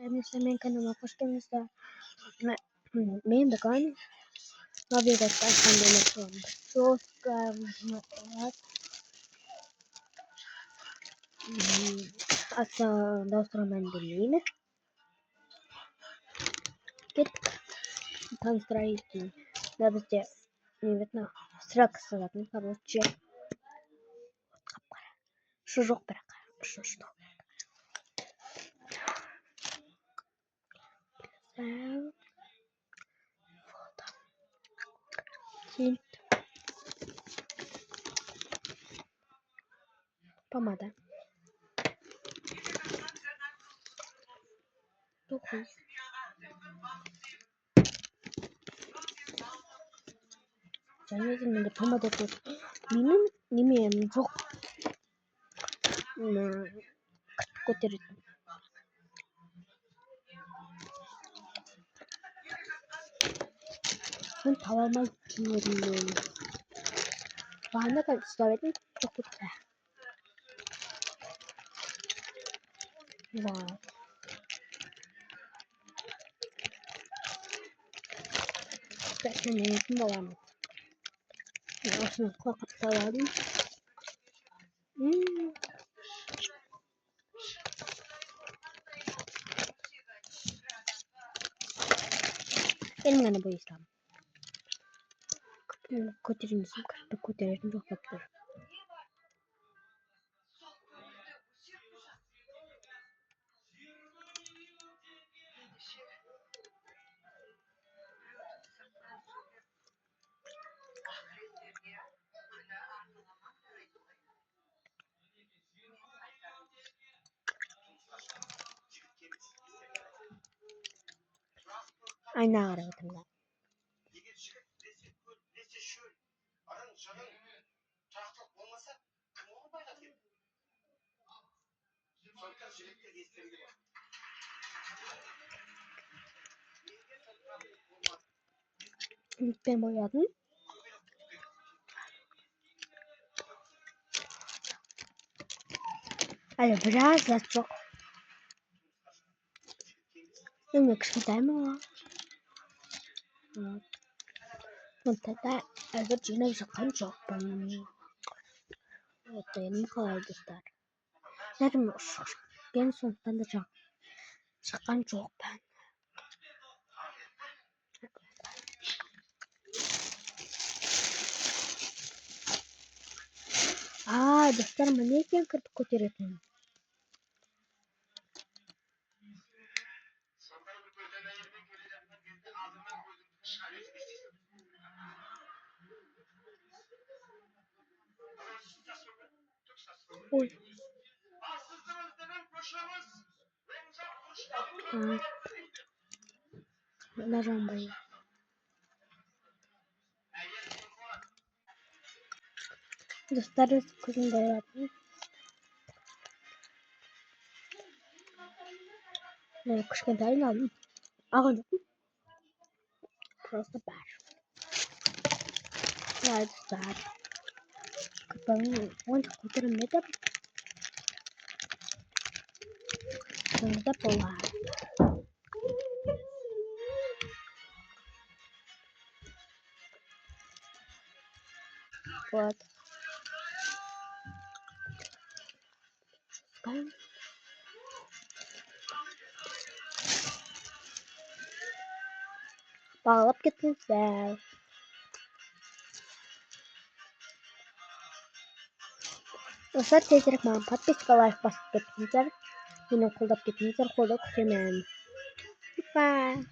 Если мен канал пошкемся, мен бекан, новый год там жестко, аса достром мандалины. Кит там строитель, даже те не видно, срак салатный, короче. Шужок брака, что? Тильт. Помада. Тухуй. Заметили, помада тут. Минин не имеем жук. Котер. Он талмай кирилл. Ванна как ставить чокута. Вау. Кстати, не снимала. Я очень класно салат. Benim bu İslam. Koterin isim koterin çok tatlı. Aynı arabatımda. Ben boyadım. Alo, biraz da çok. Не кшитаемо. Вот это жина шакан жокпан. Вот энэ хаваа дутаар. Нарим гэн сунтанд шакан жокпан. Достар манекен кырт көтеретін. Ой. Нажимай. Достар кызын байратын. Кішкентай алдым. Ағын жоқпын. Просто бар. Достар. Он көтермеді. Сонда болады. Вот. Bağlап кетіңіздер. Достар тезірек маған подписка лайк басып кетіңіздер. Мені қолдап кетіңіздер. Қолдау күтемін. Bye.